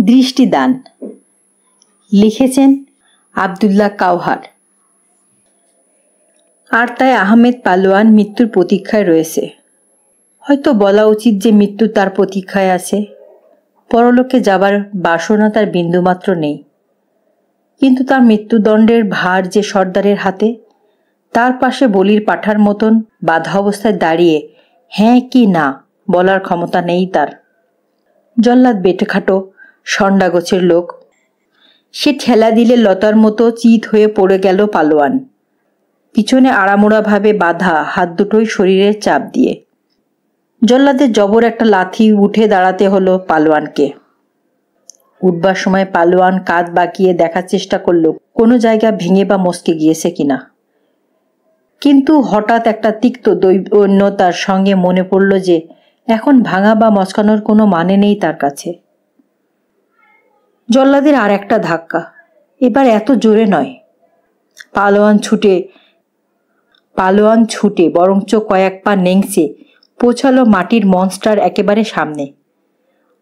দৃষ্টিদান। লিখেছেন আব্দুল্লাহ কাওহার। আর তাই আহমেদ পালোয়ান মৃত্যুর প্রতীক্ষায় রয়েছে। হয়তো বলা উচিত যে মৃত্যু তার প্রতীক্ষায় আছে। পরলোকে যাবার বাসনা তার বিন্দুমাত্র নেই, কিন্তু তার মৃত্যুদণ্ডের ভার যে সর্দারের হাতে, তার পাশে বলির পাঠার মতন বাধা অবস্থায় দাঁড়িয়ে হ্যাঁ কি না বলার ক্ষমতা নেই তার। জল্লাদ বেটেখাটো ষণ্ডা গোছের লোক। সে ঠেলা দিলে লতার মতো চিত হয়ে পড়ে গেল পালোয়ান, পিছনে আড়ামোড়া ভাবে বাঁধা হাত দুটোই শরীরের চাপ দিয়ে। জল্লাদের জবর একটা লাথি উঠে দাঁড়াতে হলো পালোয়ানকে। উঠবার সময় পালোয়ান কাঁধ বাঁকিয়ে দেখার চেষ্টা করলো কোনো জায়গা ভেঙে বা মস্কে গিয়েছে কিনা, কিন্তু হঠাৎ একটা তিক্ত দৈন্যতার সঙ্গে মনে পড়ল যে এখন ভাঙা বা মচকানোর কোনো মানে নেই তার কাছে। জল্লাদের আর একটা ধাক্কা, এবার এত জোরে নয়। পালোয়ান ছুটে বরঞ্চ কয়েক পা নেংসে পৌঁছালো মাটির মনস্টার একেবারে সামনে।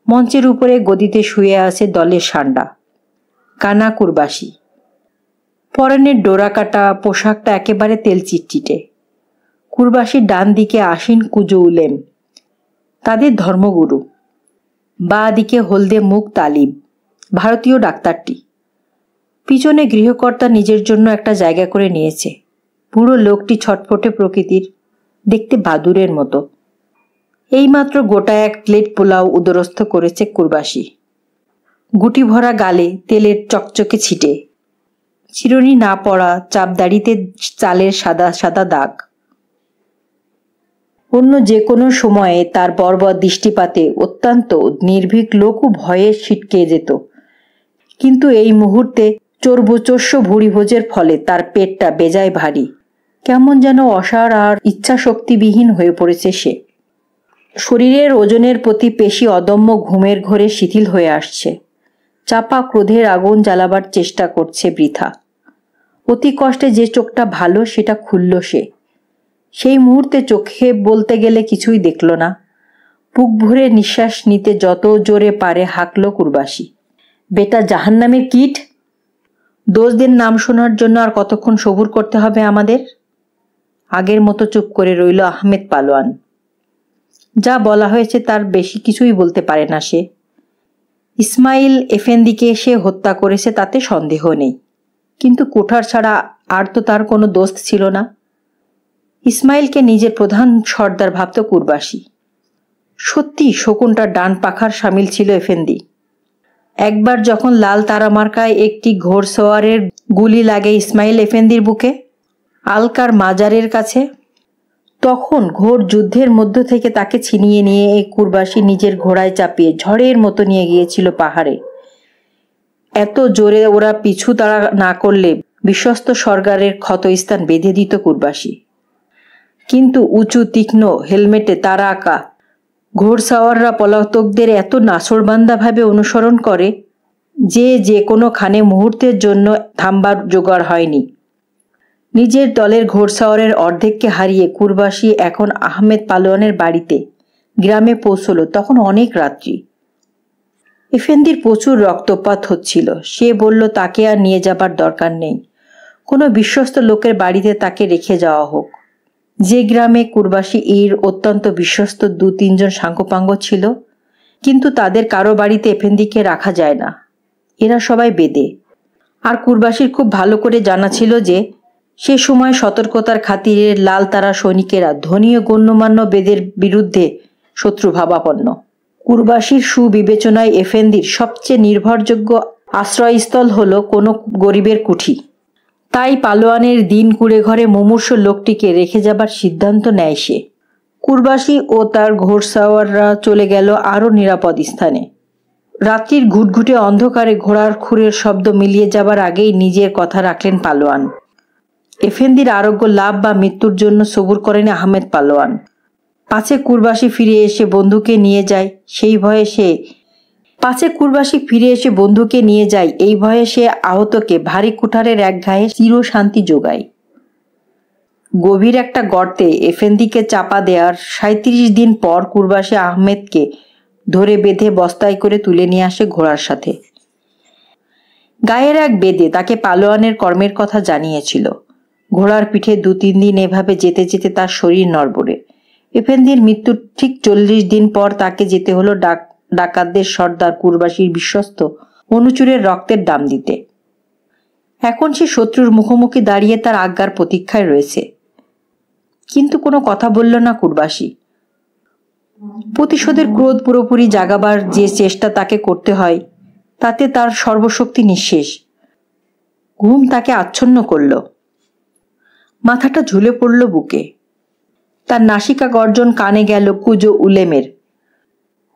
মঞ্চের উপরে গদিতে শুয়ে আছে দলের সান্ডা, কানা কুরবাসী। পরনের ডোরাকাটা পোশাকটা একেবারে তেল চিটচিটে। কুরবাসীর ডান দিকে আসীন কুজো উলেম, তাদের ধর্মগুরু। বাঁ দিকে হলদে মুখ তালিব, ভারতীয় ডাক্তারটি। পিছনে গৃহকর্তা নিজের জন্য একটা জায়গা করে নিয়েছে। পুরো লোকটি ছটফটে প্রকৃতির, দেখতে বাদুরের মতো। এইমাত্র গোটা এক প্লেট পোলাও উদরস্থ করেছে কুরবাসী। গুটি ভরা গালে তেলের চকচকে ছিটে, চিরুনি না পড়া চাপদাড়িতে চালের সাদা সাদা দাগ। অন্য যে কোনো সময়ে তার বর্বর দৃষ্টিপাতে অত্যন্ত নির্ভীক লোকও ভয়ে ছিটকে যেত, কিন্তু এই মুহূর্তে চর্বচস্য ভুঁড়িভোজের ফলে তার পেটটা বেজায় ভারী। কেমন যেন অসাড় আর ইচ্ছাশক্তিবিহীন হয়ে পড়েছে সে। শরীরের ওজনের প্রতি পেশি অদম্য ঘুমের ঘোরে শিথিল হয়ে আসছে। চাপা ক্রোধের আগুন জ্বালাবার চেষ্টা করছে বৃথা। অতি কষ্টে যে চোখটা ভালো সেটা খুলল সে। সেই মুহূর্তে চোখে বলতে গেলে কিছুই দেখল না। বুক ভরে নিঃশ্বাস নিতে যত জোরে পারে হাঁকল কুরবাসী। বেটা জাহান্নামের কীট! দোষদের নাম শোনার জন্য আর কতক্ষণ সবুর করতে হবে আমাদের? আগের মতো চুপ করে রইল আহমেদ পালোয়ান। যা বলা হয়েছে তার বেশি কিছুই বলতে পারে না সে। ইসমাইল এফেন্দিকে সে হত্যা করেছে তাতে সন্দেহ নেই, কিন্তু কোঠার ছাড়া আর তো তার কোনো দোস্ত ছিল না। ইসমাইলকে নিজের প্রধান সর্দার ভাবত কুরবাসী। সত্যি শকুনটার ডান পাখার সামিল ছিল এফেন্দি। একবার যখন লাল তারা মার্কায় একটি ঘোড়সওয়ারের গুলি লাগে ইসমাইল এফেন্দির বুকে আলকার মাজারের কাছে, তখন ঘোর যুদ্ধের মধ্য থেকে তাকে ছিনিয়ে নিয়ে এই কুরবাসী নিজের ঘোড়ায় চাপিয়ে ঝড়ের মতো নিয়ে গিয়েছিল পাহাড়ে। এত জোরে ওরা পিছু তাড়া না করলে বিশ্বস্ত সরকারের ক্ষতস্থান বেঁধে দিত কুরবাসী। কিন্তু উঁচু তীক্ষ্ণ হেলমেটে তারা আঁকা ঘোড়সাওয়াররা পলাতকদের এত নাছোড়বান্দা ভাবে অনুসরণ করে যে কোনো খানে মুহূর্তের জন্য থামবার জোগাড় হয়নি। নিজের দলের ঘোড়সাওয়ারের অর্ধেককে হারিয়ে কুরবাসী এখন আহমেদ পালোয়ানের বাড়িতে গ্রামে পৌঁছল তখন অনেক রাত্রি। এফেন্দির প্রচুর রক্তপাত হচ্ছিল। সে বলল তাকে আর নিয়ে যাবার দরকার নেই, কোনো বিশ্বস্ত লোকের বাড়িতে তাকে রেখে যাওয়া হোক। যে গ্রামে কুরবাসী এর অত্যন্ত বিশ্বস্ত 2-3 জন সাঙ্গপাঙ্গ ছিল, কিন্তু তাদের কারো বাড়িতে এফেন্দিকে রাখা যায় না। এরা সবাই বেদে। আর কুরবাসীর খুব ভালো করে জানা ছিল যে সে সময় সতর্কতার খাতিরে লাল তারা সৈনিকেরা ধনী ও গণ্যমান্য বেদের বিরুদ্ধে শত্রুভাবাপন্ন। কুরবাসীর সুবিবেচনায় এফেন্দির সবচেয়ে নির্ভরযোগ্য আশ্রয়স্থল হল কোনো গরিবের কুঠি। তাই পালোয়ানের দিন কুড়ে ঘরে মুমূর্ষু লোকটিকে রেখে যাবার সিদ্ধান্ত নেয় সে। কুরবাসী ও তার ঘোড়সাওয়াররা চলে গেল আরও নিরাপদ স্থানে। রাত্রির ঘুটঘুটে অন্ধকারে ঘোড়ার খুরের শব্দ মিলিয়ে যাবার আগেই নিজের কথা রাখলেন পালোয়ান। এফেন্দির আরোগ্য লাভ বা মৃত্যুর জন্য সবুর করেন আহমেদ পালোয়ান। পাছে কুরবাসী ফিরে এসে বন্ধুকে নিয়ে যায় এই ভয়ে সে আহতকে ভারী কুঠারের এক ঘায়ে চির শান্তি যোগায়। গভীর একটা গর্তে এফেন্দিকে চাপা দেওয়ার 37 দিন পর কুরবাসী আহমেদকে ধরে বেঁধে বস্তায় করে তুলে নিয়ে আসে ঘোড়ার সাথে। গায়ের এক বেদে তাকে পালোয়ানের কর্মের কথা জানিয়েছিল। ঘোড়ার পিঠে 2-3 দিন এভাবে যেতে যেতে তার শরীর নড়বড়ে। এফেন্দির মৃত্যুর ঠিক 40 দিন পর তাকে যেতে হলো ডাকাতদের সর্দার কুরবাসীর বিশ্বস্ত অনুচরের রক্তের দাম দিতে। এখন সে শত্রুর মুখোমুখি দাঁড়িয়ে তার আজ্ঞার প্রতীক্ষায় রয়েছে, কিন্তু কোনো কথা বলল না কুরবাসী। প্রতিশোধের ক্রোধ পুরোপুরি জাগাবার যে চেষ্টা তাকে করতে হয়, তাতে তার সর্বশক্তি নিঃশেষ। ঘুম তাকে আচ্ছন্ন করল, মাথাটা ঝুলে পড়ল বুকে। তার নাসিকা গর্জন কানে গেল কুজো উলেমের।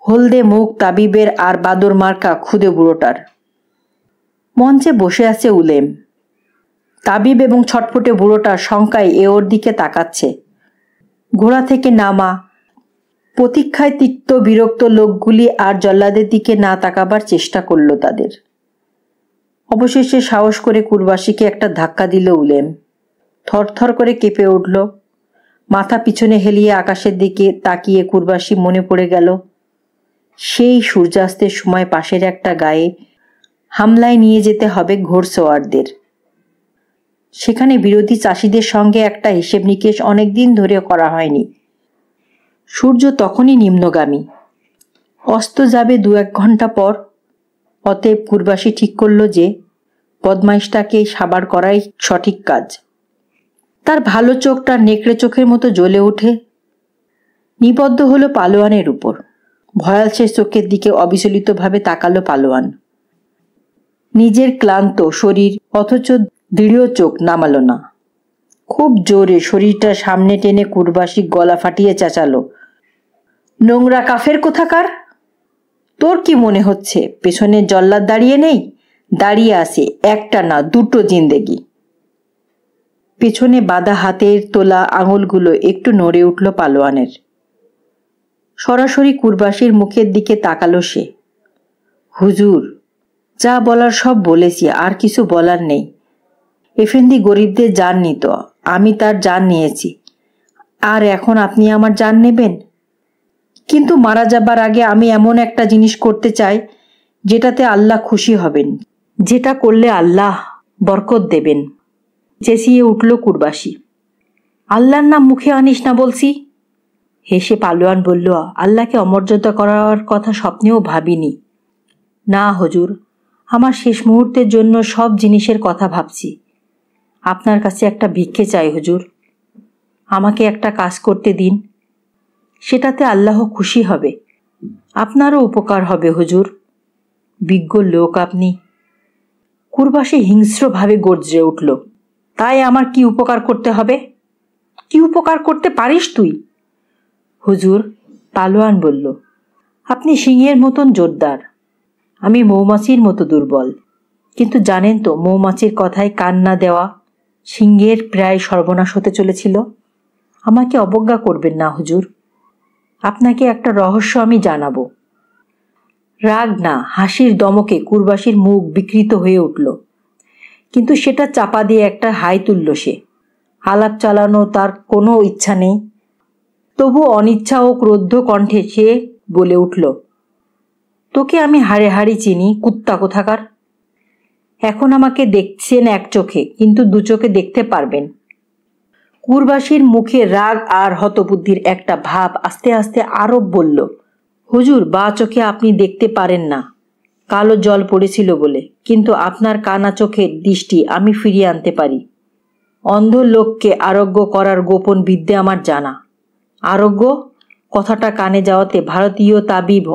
হলদে মুখ তাবিবের আর বাদর মার্কা খুদে বুড়োটার। মঞ্চে বসে আছে উলেম। তাবিব এবং ছটফটে বুড়োটার শঙ্কায় এ ওর দিকে তাকাচ্ছে। ঘোড়া থেকে নামা প্রতীক্ষায় তিক্ত বিরক্ত লোকগুলি আর জল্লাদের দিকে না তাকাবার চেষ্টা করল তাদের। অবশেষে সাহস করে কুরবাসীকে একটা ধাক্কা দিল উলেম। থরথর করে কেঁপে উঠল। মাথা পিছনে হেলিয়ে আকাশের দিকে তাকিয়ে কুরবাসী মনে পড়ে গেল সেই সূর্যাস্তের সময় পাশের একটা গায়ে হামলায় নিয়ে যেতে হবে ঘোড়সওয়ারদের। সেখানে বিরোধী চাষিদের সঙ্গে একটা হিসেব নিকেশ অনেকদিন ধরে করা হয়নি। সূর্য তখনই নিম্নগামী, অস্ত যাবে 2-1 ঘন্টা পর। অতএব কুরবাসী ঠিক করল যে বদমাইশটাকে সাবার করাই সঠিক কাজ। তার ভালো চোখটা নেকড়ে চোখের মতো জ্বলে ওঠে, নিবদ্ধ হলো পালোয়ানের উপর। ভয়াল সে চোখের দিকে অবিচলিতভাবে তাকালো পালোয়ান। নিজের ক্লান্ত শরীর অথচ দৃঢ় চোখ নামালো না। খুব জোরে শরীরটা সামনে টেনে কুরবাসী গলা ফাটিয়ে চেঁচালো, নোংরা কাফের কোথাকার! তোর কি মনে হচ্ছে পেছনে জল্লাদ দাঁড়িয়ে নেই? দাঁড়িয়ে আছে, একটা না 2টো জিন্দেগি। পেছনে বাঁধা হাতের তোলা আঙুলগুলো একটু নড়ে উঠল পালোয়ানের। সরাসরি কুরবাসীর মুখের দিকে তাকালো সে। হুজুর, যা বলার সব বলেছি, আর কিছু বলার নেই। এফেন্দি গরিবদের জান নিত, আমি তার জান নিয়েছি, আর এখন আপনি আমার জান নেবেন? কিন্তু মারা যাবার আগে আমি এমন একটা জিনিস করতে চাই যেটাতে আল্লাহ খুশি হবেন, যেটা করলে আল্লাহ বরকত দেবেন। চেঁচিয়ে উঠল কুরবাসী। আল্লাহর নাম মুখে আনিস না বলছি। হেসে পালোয়ান বলল, আল্লাহকে অমর্যাদা করার কথা স্বপ্নেও ভাবিনি। না হুজুর, আমার শেষ মুহূর্তের জন্য সব জিনিসের কথা ভাবছি। আপনার কাছে একটা ভিক্ষে চাই হুজুর, আমাকে একটা কাজ করতে দিন, সেটাতে আল্লাহ খুশি হবে, আপনারও উপকার হবে হুজুর। বিজ্ঞ লোক আপনি। কুরবাসী হিংস্রভাবে গর্জে উঠল, তাই আমার কি উপকার করতে হবে? কি উপকার করতে পারিস তুই? হুজুর, পালোয়ান বলল, আপনি সিংহের মতন জোরদার, আমি মৌমাছির মতো দুর্বল। কিন্তু জানেন তো মৌমাছির কথায় কান না দেওয়া সিংহের প্রায় সর্বনাশ হতে চলেছিল। আমাকে অবজ্ঞা করবেন না হুজুর, আপনাকে একটা রহস্য আমি জানাবো। রাগ না হাসির দমকে কুরবাসীর মুখ বিকৃত হয়ে উঠল, কিন্তু সেটা চাপা দিয়ে একটা হাই তুলল সে। আলাপ চালানো তার কোনো ইচ্ছা নেই, তবু অনিচ্ছা ও ক্রোধ কণ্ঠে সে বলে উঠল, তোকে আমি হাড়ে হাড়ি চিনি, কুত্তা কোথাকার। এখন আমাকে দেখছেন এক চোখে, কিন্তু 2 চোখে দেখতে পারবেন। কুরবাসীর মুখে রাগ আর হতবুদ্ধির একটা ভাব আস্তে আস্তে আরো বলল, হুজুর, বা চোখে আপনি দেখতে পারেন না, কালো জল পড়েছিল বলে, কিন্তু আপনার কানা চোখের দৃষ্টি আমি ফিরিয়ে আনতে পারি। অন্ধ লোককে আরোগ্য করার গোপন বিদ্যে আমার জানা। আরোগ্য কথাটা কানে যাওয়াতে ভারতীয় তাবিব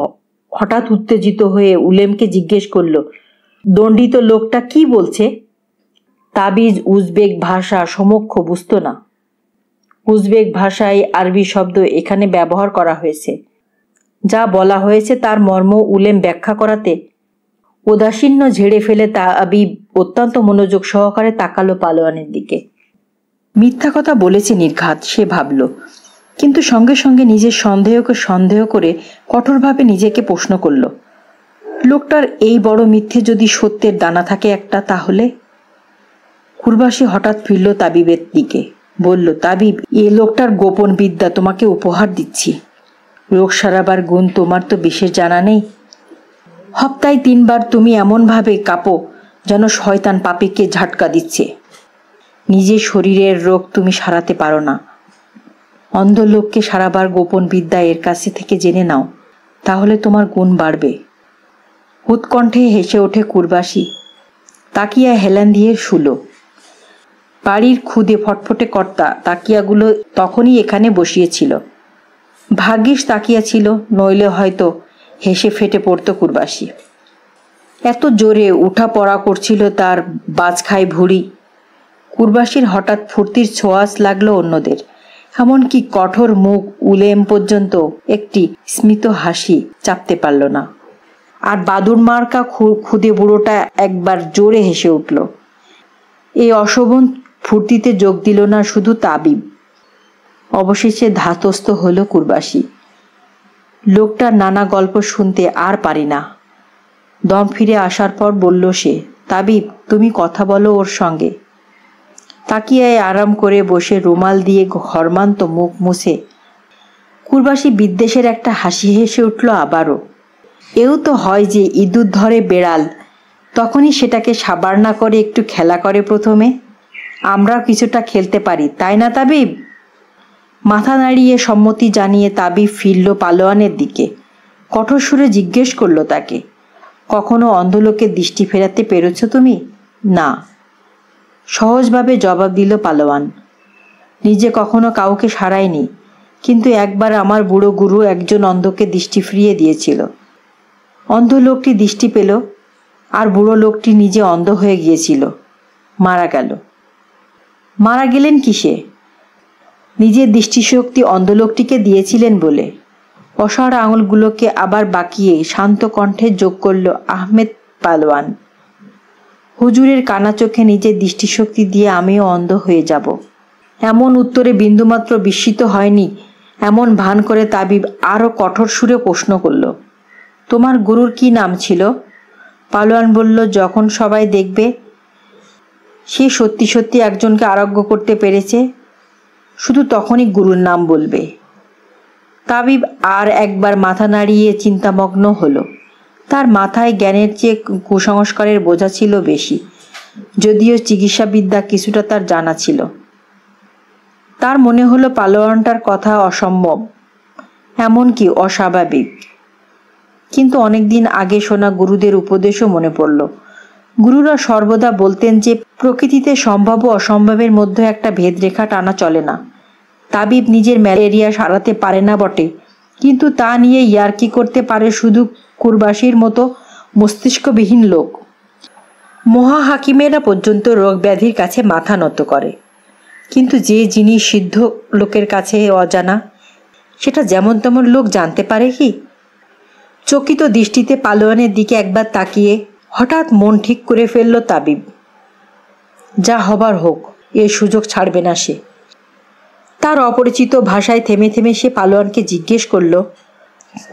হঠাৎ উত্তেজিত হয়ে উলেমকে জিজ্ঞেস করল, দণ্ডিত লোকটা কি বলছে? তাবিজ উজবেক ভাষা সমক্ষ বুঝত না। উজবেক ভাষায় আরবি শব্দ এখানে ব্যবহার করা হয়েছে। যা বলা হয়েছে তার মর্ম উলেম ব্যাখ্যা করাতে উদাসীন্য ঝেড়ে ফেলে তাবিব অত্যন্ত মনোযোগ সহকারে তাকালো পালোয়ানের দিকে। মিথ্যা কথা বলেছে নির্ঘাত, সে ভাবল, কিন্তু সঙ্গে সঙ্গে নিজের সন্দেহকে সন্দেহ করে কঠোরভাবে নিজেকে প্রশ্ন করল, লোকটার এই বড় মিথ্যে যদি সত্যের দানা থাকে একটা, তাহলে? কুরবাসী হঠাৎ ফিরল তাবিবের দিকে, বলল, তাবিব, এ লোকটার গোপন বিদ্যা তোমাকে উপহার দিচ্ছি। রোগ সারাবার গুণ তোমার তো বিশেষ জানা নেই। হপ্তায় 3 বার তুমি এমনভাবে কাঁপো যেন শয়তান পাপীকে ঝাটকা দিচ্ছে। নিজের শরীরের রোগ তুমি সারাতে পারো না, অন্ধ লোককে সারাবার গোপন বিদ্যা এর কাছে থেকে জেনে নাও, তাহলে তোমার গুণ বাড়বে। উৎকণ্ঠে হেসে ওঠে কুরবাসী। তাকিয়া হেলান দিয়ে শুলো। বাড়ির খুদে ফটফটে কর্তা তাকিয়াগুলো তখনই এখানে বসিয়েছিল। ভাগ্যিস তাকিয়া ছিল, নইলে হয়তো হেসে ফেটে পড়তো কুরবাসী। এত জোরে উঠা পড়া করছিল তার বাজখাই ভুঁড়ি। কুরবাসীর হঠাৎ ফুর্তির ছোঁয়াচ লাগলো অন্যদের, এমনকি কঠোর মুখ উলেম পর্যন্ত একটি স্মিত হাসি চাপতে পারল না। আর বাদুর মার্কা খুদে বুড়োটা একবার জোরে হেসে উঠল। এই অশোভন ফুর্তিতে যোগ দিল না শুধু তাবিব, অবশেষে ধাতস্থ হলো কুরবাসী। লোকটার নানা গল্প শুনতে আর পারি না। দম ফিরে আসার পর বলল সে, তাবিব তুমি কথা বলো ওর সঙ্গে। তাকিয়ায় আরাম করে বসে রুমাল দিয়ে ঘরমান্ত মুখ মুছে কুরবাসী বিদ্বেষের একটা হাসি হেসে উঠল আবারও। এও তো হয় যে ইঁদুর ধরে বেড়াল, তখনই সেটাকে সাবার না করে একটু খেলা করে প্রথমে। আমরাও কিছুটা খেলতে পারি, তাই না তাবিব? মাথা নাড়িয়ে সম্মতি জানিয়ে তাবিব ফিরল পালোয়ানের দিকে। কঠোর সুরে জিজ্ঞেস করল তাকে, কখনো অন্ধলোকের দৃষ্টি ফেরাতে পেরেছ তুমি? না, সহজভাবে জবাব দিল পালোয়ান। নিজে কখনো কাউকে সারায়নি, কিন্তু একবার আমার বুড়ো গুরু একজন অন্ধকে দৃষ্টি ফিরিয়ে দিয়েছিল। অন্ধ লোকটি দৃষ্টি পেল, আর বুড়ো লোকটি নিজে অন্ধ হয়ে গিয়েছিল, মারা গেল। মারা গেলেন কিসে? নিজের দৃষ্টিশক্তি অন্ধ লোকটিকে দিয়েছিলেন বলে। অসার আঙুলগুলোকে আবার বাঁকিয়ে শান্ত কণ্ঠে যোগ করল আহমেদ পালোয়ান। হুজুরের কানা চোখে নিজের দৃষ্টিশক্তি দিয়ে আমিও অন্ধ হয়ে যাব। এমন উত্তরে বিন্দুমাত্র বিস্মিত হয়নি, এমন ভান করে তাবিব আরও কঠোর সুরে প্রশ্ন করল, তোমার গুরুর কি নাম ছিল? পালোয়ান বলল, যখন সবাই দেখবে সে সত্যি সত্যি একজনকে আরোগ্য করতে পেরেছে, শুধু তখনই গুরুর নাম বলবে। তাবিব আর একবার মাথা নাড়িয়ে চিন্তামগ্ন হলো। তার মাথায় জ্ঞানের চেয়ে কুসংস্কারের বোঝা ছিল বেশি, যদিও চিকিৎসাবিদ্যা কিছুটা তার জানা ছিল। তার মনে হলো পালোয়ানটার কথা অসম্ভব, এমনকি অস্বাভাবিক। কিন্তু অনেকদিন আগে শোনা গুরুদের উপদেশও মনে পড়ল। গুরুরা সর্বদা বলতেন যে প্রকৃতিতে সম্ভব ও অসম্ভবের মধ্যে একটা ভেদরেখা টানা চলে না। তাবিব নিজের ম্যালেরিয়া সারাতে পারে না বটে, কিন্তু তা নিয়ে ইয়ার্কি করতে পারে শুধু কুরবাসীর মতো মস্তিষ্কবিহীন লোক। মহা হাকিমেরা পর্যন্ত রোগ ব্যাধির কাছে মাথা নত করে, কিন্তু যে জিনিস সিদ্ধ লোকের কাছে অজানা, সেটা যেমন তেমন লোক জানতে পারে কি? চকিত দৃষ্টিতে পালোয়ানের দিকে একবার তাকিয়ে হঠাৎ মন ঠিক করে ফেলল তাবিব, যা হবার হোক, এর সুযোগ ছাড়বে না সে। তার অপরিচিত ভাষায় থেমে থেমে সে পালোয়ানকে জিজ্ঞেস করল,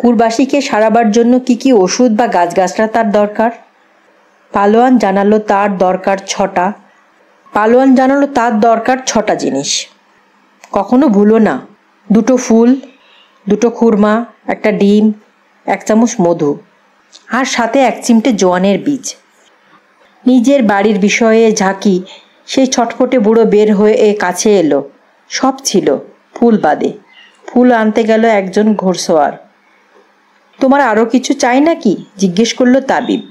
কুরবাসীকে সারাবার জন্য কি কি ওষুধ বা গাছগাছরা তার দরকার? পালোয়ান জানালো তার দরকার 6টা জিনিস। কখনো ভুলো না, 2টো ফুল, 2টো খুরমা, 1টা ডিম, 1 চামচ মধু, আর সাথে 1 চিমটে জোয়ানের বীজ। নিজের বাড়ির বিষয়ে ঝাঁকি সেই ছটফটে বুড়ো বের হয়ে কাছে এলো। সব ছিল, ফুল বাদে। ফুল আনতে গেল একজন ঘোড়সওয়ার। তোমার আরও কিছু চাই নাকি? জিজ্ঞেস করলো তাবিব।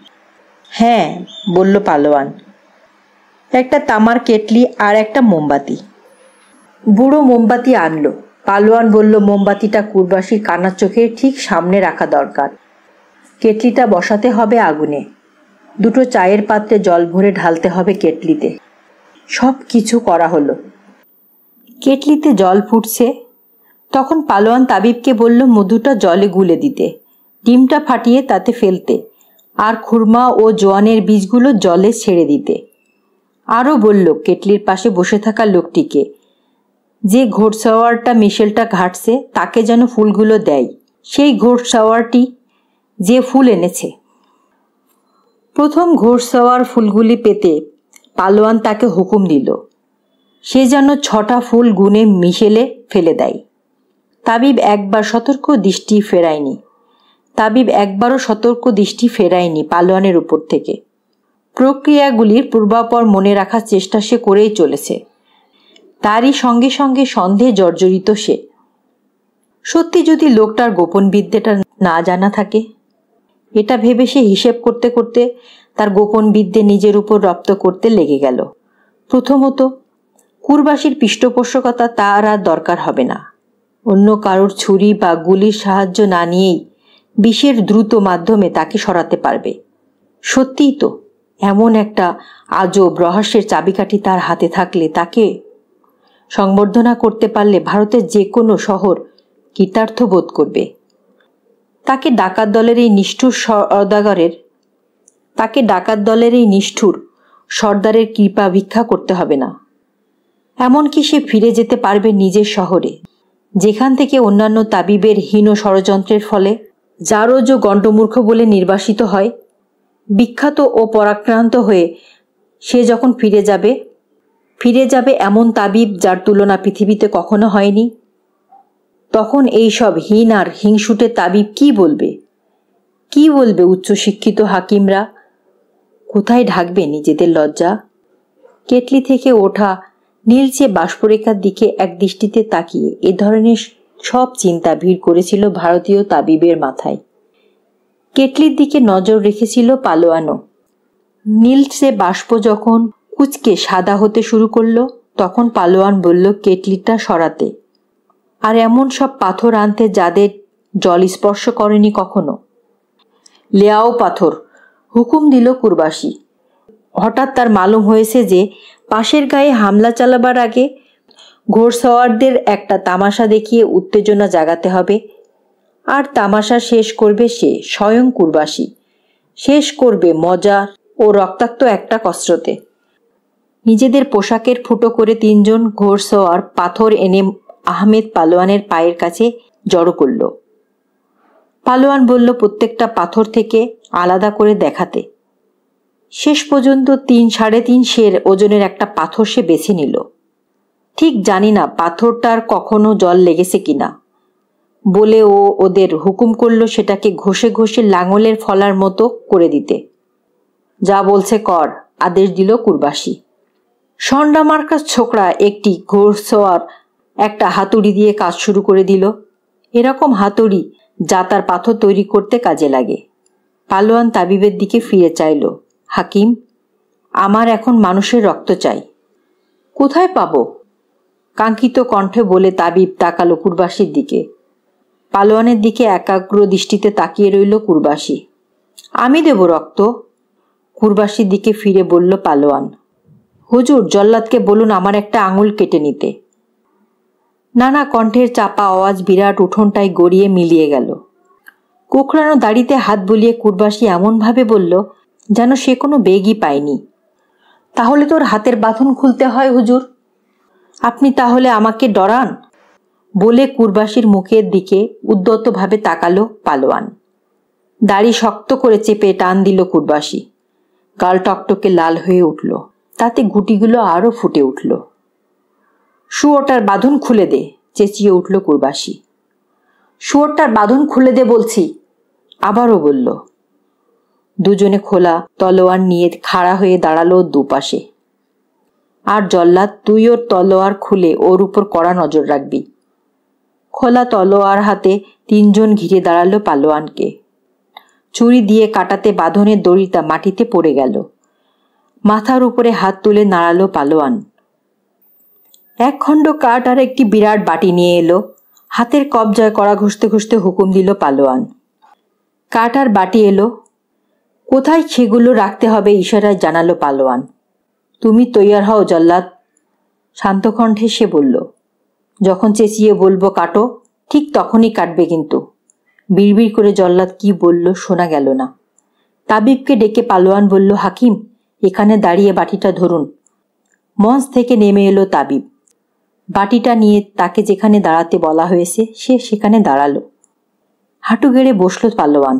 হ্যাঁ, বলল পালোয়ান, 1টা তামার কেটলি আর 1টা মোমবাতি। বুড়ো মোমবাতি আনলো। পালোয়ান বলল, মোমবাতিটা কুরবাসীর কানা চোখের ঠিক সামনে রাখা দরকার। কেটলিটা বসাতে হবে আগুনে, 2টো চায়ের পাত্রে জল ভরে ঢালতে হবে কেটলিতে। সব কিছু করা হলো। কেটলিতে জল ফুটছে, তখন পালোয়ান তাবিবকে বলল মধুটা জলে গুলে দিতে, ডিমটা ফাটিয়ে তাতে ফেলতে, আর খুরমা ও জোয়ানের বীজগুলো জলে ছেড়ে দিতে। আরও বলল কেটলির পাশে বসে থাকা লোকটিকে, যে ঘোড়সওয়ারটা মিশেলটা ঘাটছে তাকে যেন ফুলগুলো দেয়, সেই ঘোড়সওয়ারটি যে ফুল এনেছে। প্রথম ঘোড়সওয়ার ফুলগুলি পেতে পালোয়ান তাকে হুকুম দিল, সে যেন 6টা ফুল গুনে মিশেলে ফেলে দেয়। তাবিব একবারও সতর্ক দৃষ্টি ফেরায়নি পালোয়ানের উপর থেকে। প্রক্রিয়াগুলির পূর্বাপর মনে রাখার চেষ্টা সে করেই চলেছে। তারই সঙ্গে সঙ্গে সন্দেহে জর্জরিত সে। সত্যি যদি লোকটার গোপন বিদ্যেটা না জানা থাকে? এটা ভেবে সে হিসেব করতে করতে তার গোপন বিদ্যে নিজের উপর রপ্ত করতে লেগে গেল। প্রথমত, কুরবাসীর পৃষ্ঠপোষকতা তার আর দরকার হবে না। অন্য কারোর ছুরি বা গুলির সাহায্য না নিয়েই বিষের দ্রুত মাধ্যমে তাকে সরাতে পারবে। সত্যিই তো, এমন একটা আজব রহস্যের চাবিকাঠি তার হাতে থাকলে তাকে সংবর্ধনা করতে পারলে ভারতের যে কোনো শহর কৃতার্থ বোধ করবে। তাকে ডাকাত দলের এই নিষ্ঠুর সর্দারের কৃপা ভিক্ষা করতে হবে না। এমনকি সে ফিরে যেতে পারবে নিজের শহরে, যেখান থেকে অন্যান্য তাবিবের হীন ষড়যন্ত্রের ফলে জারজ ও গণ্ডমূর্খ বলে নির্বাসিত হয়। বিখ্যাত ও পরাক্রান্ত হয়ে সে যখন ফিরে যাবে এমন তাবিব যার তুলনা পৃথিবীতে কখনো হয়নি। তখন এই সব হীন আর হিংসুটে তাবিব কি বলবে উচ্চশিক্ষিত হাকিমরা? কোথায় ঢাকবে নিজেদের লজ্জা? কেটলি থেকে ওঠা নীলচে বাষ্পরেখার দিকে এক দৃষ্টিতে তাকিয়ে এ ধরনের সব চিন্তা ভিড় করেছিল ভারতীয় তাবিবের মাথায়। কেটলির দিকে নজর রেখেছিল পালোয়ানও। নীলচে বাষ্প যখন কুচকে সাদা হতে শুরু করলো, তখন পালোয়ান বলল কেটলিটা সরাতে, আর এমন সব পাথর আনতে যাদের জল স্পর্শ করেনি কখনো। লেয়াও পাথর, হুকুম দিল কুরবাসী। হঠাৎ তার মালুম হয়েছে যে পাশের গায়ে হামলা চালাবার আগে ঘোড়সওয়ারদের একটা তামাশা দেখিয়ে উত্তেজনা জাগাতে হবে, আর তামাশা শেষ করবে সে স্বয়ং কুরবাসী। শেষ করবে মজার ও রক্তাক্ত একটা কসরতে। নিজেদের পোশাকের ফুটো করে 3 জন ঘোড়সওয়ার পাথর এনে আহমেদ পালোয়ানের পায়ের কাছে জড়ো করল। পালোয়ান বলল প্রত্যেকটা পাথর থেকে আলাদা করে দেখাতে। শেষ পর্যন্ত 3-3.5 সের ওজনের একটা পাথর সে বেছে নিল। ঠিক জানি না পাথরটার কখনো জল লেগেছে কিনা বলে ও ওদের হুকুম করলো সেটাকে ঘষে ঘষে লাঙলের ফলার মতো করে দিতে। যা বলছে কর, আদেশ দিল কুরবাসী। সন্ডা মার্কাস ছোকরা একটি ঘোড়সওয়ার একটা হাতুড়ি দিয়ে কাজ শুরু করে দিল। এরকম হাতুড়ি যা তার পাথর তৈরি করতে কাজে লাগে। পালোয়ান তাবিবের দিকে ফিরে চাইল। হাকিম, আমার এখন মানুষের রক্ত চাই। কোথায় পাবো? কাঙ্ক্ষিত কণ্ঠে বলে তাবিব তাকালো কুরবাসীর দিকে। পালোয়ানের দিকে একাগ্র দৃষ্টিতে তাকিয়ে রইল কুরবাসী। আমি দেব রক্ত? কুরবাসীর দিকে ফিরে বলল পালোয়ান। হুজুর, জল্লাদকে বলুন আমার একটা আঙুল কেটে নিতে। নানা কণ্ঠের চাপা আওয়াজ বিরাট উঠোনটায় গড়িয়ে মিলিয়ে গেল। কোঁকড়ানো দাড়িতে হাত বুলিয়ে কুরবাসী এমনভাবে বলল যেন সে কোনো বেগই পায়নি। তাহলে তোর হাতের বাঁধন খুলতে হয় হুজুর। আপনি তাহলে আমাকে ডরান? বলে কুরবাসীর মুখের দিকে উদ্যতভাবে তাকালো পালোয়ান। দাড়ি শক্ত করে চেপে টান দিল কুরবাসী। গাল টকটকে লাল হয়ে উঠল, তাতে গুটিগুলো আরো ফুটে উঠল। শুয়োরটার বাঁধন খুলে দে, চেঁচিয়ে উঠল কুরবাসী। শুয়োরটার বাঁধন খুলে দে বলছি, আবারও বলল। দুজনে খোলা তলোয়ার নিয়ে খাড়া হয়ে দাঁড়ালো দুপাশে। আর জল্লাদ, তুই ওর তলোয়ার খুলে ওর উপর কড়া নজর রাখবি। খোলা তলোয়ার হাতে 3 জন ঘিরে দাঁড়ালো পালোয়ানকে। ছুরি দিয়ে কাটাতে বাঁধনের দড়িটা মাটিতে পড়ে গেল। মাথার উপরে হাত তুলে নাড়ালো পালোয়ান। 1 খণ্ড কাঠ আর একটি বিরাট বাটি নিয়ে এলো। হাতের কবজায় কড়া ঘষতে ঘষতে হুকুম দিল পালোয়ান। কাঠ আর বাটি এলো। কোথায় সেগুলো রাখতে হবে ইশারায় জানালো পালোয়ান। তুমি তৈয়ার হও জল্লাদ, শান্ত কণ্ঠে সে বলল। যখন চেঁচিয়ে বলবো কাটো, ঠিক তখনই কাটবে কিন্তু। বিড়বিড় করে জল্লাদ কি বলল শোনা গেল না। তাবিবকে ডেকে পালোয়ান বলল, হাকিম, এখানে দাঁড়িয়ে বাটিটা ধরুন। মঞ্চ থেকে নেমে এলো তাবিব। বাটিটা নিয়ে তাকে যেখানে দাঁড়াতে বলা হয়েছে সে সেখানে দাঁড়ালো। হাঁটু গেড়ে বসল পালোয়ান।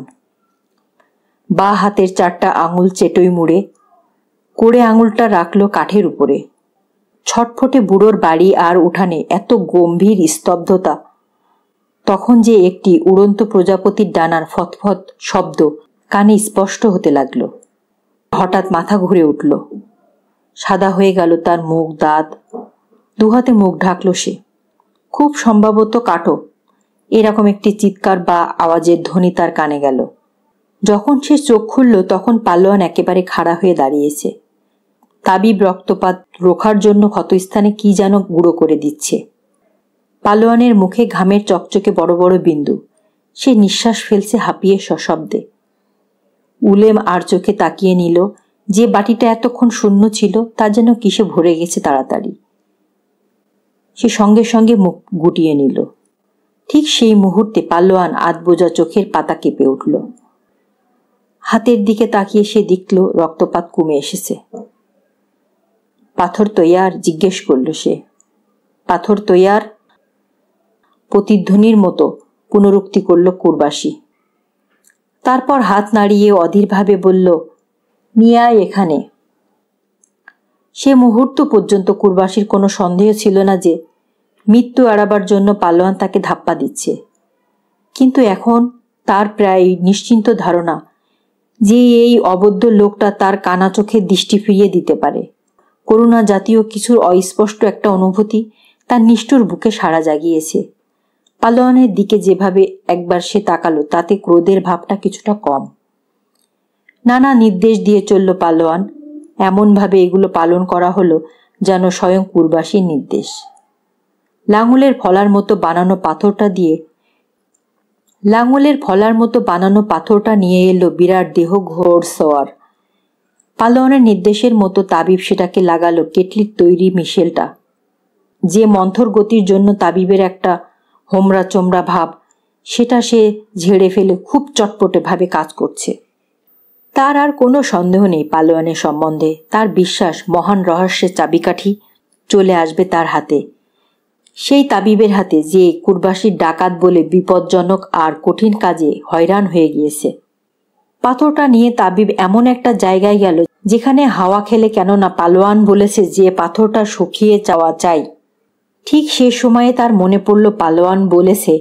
বাঁ হাতের 4টা আঙুল চেটোই মুড়ে করে আঙুলটা রাখলো কাঠের উপরে। ছটফটে বুড়োর বাড়ি আর উঠানে এত গম্ভীর স্তব্ধতা তখন যে একটি উড়ন্ত প্রজাপতির ডানার ফতফত শব্দ কানে স্পষ্ট হতে লাগলো। হঠাৎ মাথা ঘুরে উঠল, সাদা হয়ে গেল তার মুখ, দাঁত, দুহাতে মুখ ঢাকল সে। খুব সম্ভবত কাটো এরকম একটি চিৎকার বা আওয়াজের ধ্বনি তার কানে গেল। যখন সে চোখ খুলল তখন পালোয়ান একেবারে খাড়া হয়ে দাঁড়িয়েছে। তাবিব রক্তপাত রোখার জন্য ক্ষতস্থানে কি যেন গুঁড়ো করে দিচ্ছে। পালোয়ানের মুখে ঘামের চকচকে বড় বড় বিন্দু। সে নিঃশ্বাস ফেলছে হাঁপিয়ে সশব্দে। উলেম আর চোখে তাকিয়ে নিল। যে বাটিটা এতক্ষণ শূন্য ছিল তা যেন কিসে ভরে গেছে তাড়াতাড়ি। সে সঙ্গে সঙ্গে মুখ গুটিয়ে নিল। ঠিক সেই মুহূর্তে পালোয়ান আধবোজা চোখের পাতা কেঁপে উঠল। হাতের দিকে তাকিয়ে সে দেখল রক্তপাত কমে এসেছে। পাথর তৈয়ার? জিজ্ঞেস করল সে। পাথর তৈয়ার? প্রতিধ্বনির মতো পুনরুক্তি করল কুরবাসী। তারপর হাত নাড়িয়ে অধীরভাবে বলল, নিয়ে আয় এখানে। সে মুহূর্ত পর্যন্ত কুরবাসীর কোনো সন্দেহ ছিল না যে মৃত্যু এড়াবার জন্য পালোয়ান তাকে ধাপ্পা দিচ্ছে। কিন্তু এখন তার প্রায় নিশ্চিন্ত ধারণা যে এই অবদ্ধ লোকটা তার কানা চোখে দৃষ্টি ফিরিয়ে দিতে পারে। করুণা জাতীয় কিছুর অস্পষ্ট একটা অনুভূতি তার নিষ্ঠুর বুকে সাড়া জাগিয়েছে। পালোয়ানের দিকে যেভাবে একবার সে তাকালো তাতে ক্রোধের ভাবটা কিছুটা কম। নানা নির্দেশ দিয়ে চলল পালোয়ান। এমনভাবে এগুলো পালন করা হলো যেন স্বয়ং কুরবাসীর নির্দেশ। লাঙলের ফলার মতো বানানো পাথরটা নিয়ে এলো বিরাট দেহ ঘোড়সওয়ার। পালোয়ানের নির্দেশের মতো তাবিব সেটাকে লাগালো কেটলির তৈরি মিশেলটা, যে মন্থর গতির জন্য তাবিবের একটা হোমরা চোমরা ভাব, সেটা সে ঝেড়ে ফেলে খুব চটপটে ভাবে কাজ করছে। তার আর কোনো সন্দেহ নেই পালোয়ানের সম্বন্ধে। তার বিশ্বাস মহান রহস্যের চাবিকাঠি চলে আসবে তার হাতে, সেই তাবিবের হাতে যে কুরবাসীর ডাকাত বলে বিপজ্জনক আর কঠিন কাজে হয়রান হয়ে গিয়েছে। পাথরটা নিয়ে তাবিব এমন একটা জায়গায় গেল যেখানে হাওয়া খেলে, কেননা পালোয়ান বলেছে যে পাথরটা শুকিয়ে যাওয়া চাই। ঠিক সে সময়ে তার মনে পড়ল পালোয়ান বলেছে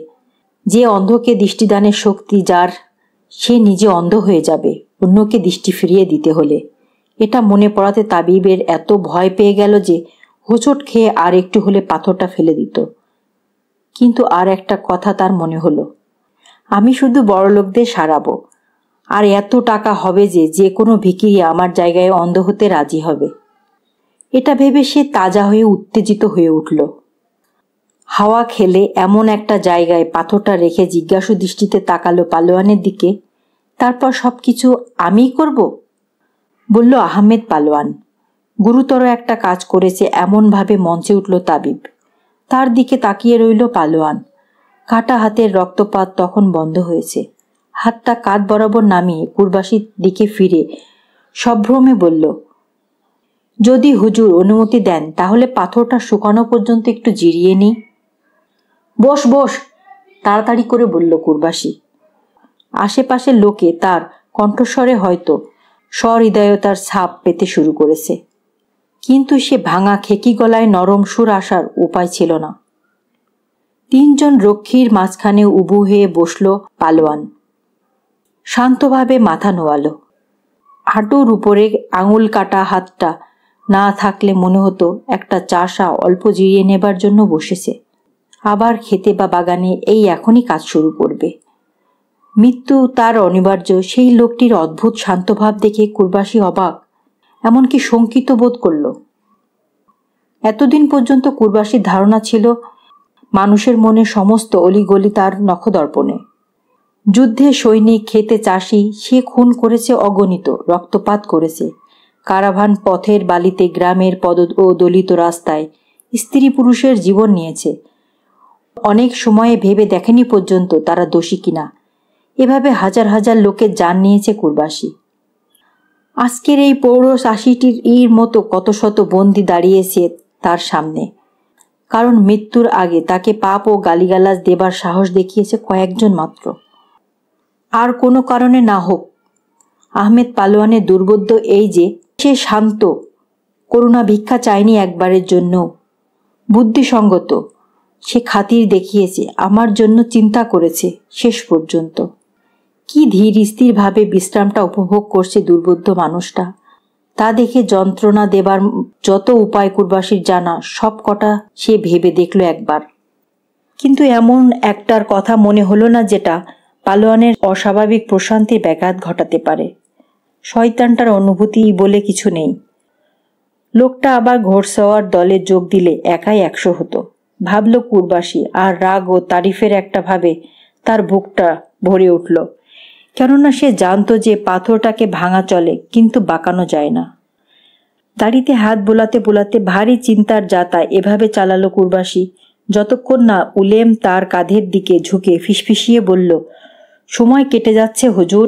যে অন্ধকে দৃষ্টিদানের শক্তি যার, সে নিজে অন্ধ হয়ে যাবে অন্যকে দৃষ্টি ফিরিয়ে দিতে হলে। এটা মনে পড়াতে তাবিবের এত ভয় পেয়ে গেল যে হোঁচট খেয়ে আর একটু হলে পাথরটা ফেলে দিত। কিন্তু আর একটা কথা তার মনে হলো, আমি শুধু বড়লোকদের সারাবো, আর এত টাকা হবে যে কোনো ভিখিরি আমার জায়গায় অন্ধ হতে রাজি হবে। এটা ভেবে সে তাজা হয়ে উত্তেজিত হয়ে উঠল। হাওয়া খেলে এমন একটা জায়গায় পাথরটা রেখে জিজ্ঞাসু দৃষ্টিতে তাকালো পালোয়ানের দিকে। তারপর সবকিছু আমিই করব, বলল আহমেদ পালোয়ান। গুরুতর একটা কাজ করেছে এমনভাবে মঞ্চে উঠল তাবিব। তার দিকে তাকিয়ে রইল পালোয়ান। কাটা হাতের রক্তপাত তখন বন্ধ হয়েছে। হাতটা কাঁধ বরাবর নামিয়ে কুরবাসীর দিকে ফিরে সভ্রমে বলল, যদি হুজুর অনুমতি দেন তাহলে পাথরটা শুকানো পর্যন্ত একটু জিরিয়ে নিই। বস বস, তাড়াতাড়ি করে বলল কুরবাসী। আশেপাশের লোকে তার কণ্ঠস্বরে হয়তো সহৃদয়তার ছাপ পেতে শুরু করেছে, কিন্তু সে ভাঙা খেকি গলায় নরম সুর আসার উপায় ছিল না। তিনজন রক্ষীর মাঝখানে উবু হয়ে বসল পালোয়ান। শান্তভাবে মাথা নোয়ালো। হাঁটুর উপরে আঙুল কাটা হাতটা না থাকলে মনে হতো একটা চাষা অল্প জিরিয়ে নেবার জন্য বসেছে, আবার খেতে বা বাগানে এই এখনই কাজ শুরু করবে। মৃত্যু তার অনিবার্য, সেই লোকটির অদ্ভুত শান্তভাব দেখে কুরবাসী অবাক, এমনকি শঙ্কিত বোধ করল। এতদিন পর্যন্ত কুরবাসীর ধারণা ছিল মানুষের মনে সমস্ত অলিগলি তার নখদর্পণে। যুদ্ধে সৈনিক, খেতে চাষি, সে খুন করেছে অগণিত, রক্তপাত করেছে, কারাভান পথের বালিতে, গ্রামের পদ ও দলিত রাস্তায় স্ত্রী পুরুষের জীবন নিয়েছে। অনেক সময়ে ভেবে দেখেনি পর্যন্ত তারা দোষী কিনা। এভাবে হাজার হাজার লোকের জান নিয়েছে কুরবাসী। আজকের এই পৌরষ আশিটির মতো কত শত বন্দী দাঁড়িয়েছে তার সামনে, কারণ মৃত্যুর আগে তাকে পাপ ও গালিগালাজ দেবার সাহস দেখিয়েছে কয়েকজন মাত্র। আর কোনো কারণে না হোক, আহমেদ পালোয়ানের দুর্বোধ্য এই যে সে শান্ত, করুণা ভিক্ষা চায়নি একবারের জন্য, বুদ্ধিসঙ্গত, সে খাতির দেখিয়েছে, আমার জন্য চিন্তা করেছে শেষ পর্যন্ত। কি ধীর স্থিরভাবে বিশ্রামটা উপভোগ করছে দুর্বোধ্য মানুষটা, তা দেখে যন্ত্রণা দেবার যত উপায় কুরবাসীর জানা সব কটা সে ভেবে দেখল একবার। কিন্তু এমন একটার কথা মনে হলো না যেটা পালোয়ানের অস্বাভাবিক প্রশান্তির ব্যাঘাত ঘটাতে পারে। শয়তানটার অনুভূতি বলে কিছু নেই। লোকটা আবার ঘোড়সওয়ার দলে যোগ দিলে একাই 100 হতো, ভাবল কুরবাসী। আর রাগ ও তারিফের একটা ভাবে তার বুকটা ভরে উঠল, কেননা সে জানতো যে পাথরটাকে ভাঙা চলে কিন্তু বাঁকানো যায় না। দাড়িতে হাত বোলাতে বোলাতে ভারী চিন্তার যাতা এভাবে চালালো কুরবাসী যতক্ষণ না উলেম তার কাঁধের দিকে ঝুঁকে ফিসফিসিয়ে বলল, সময় কেটে যাচ্ছে হুজুর।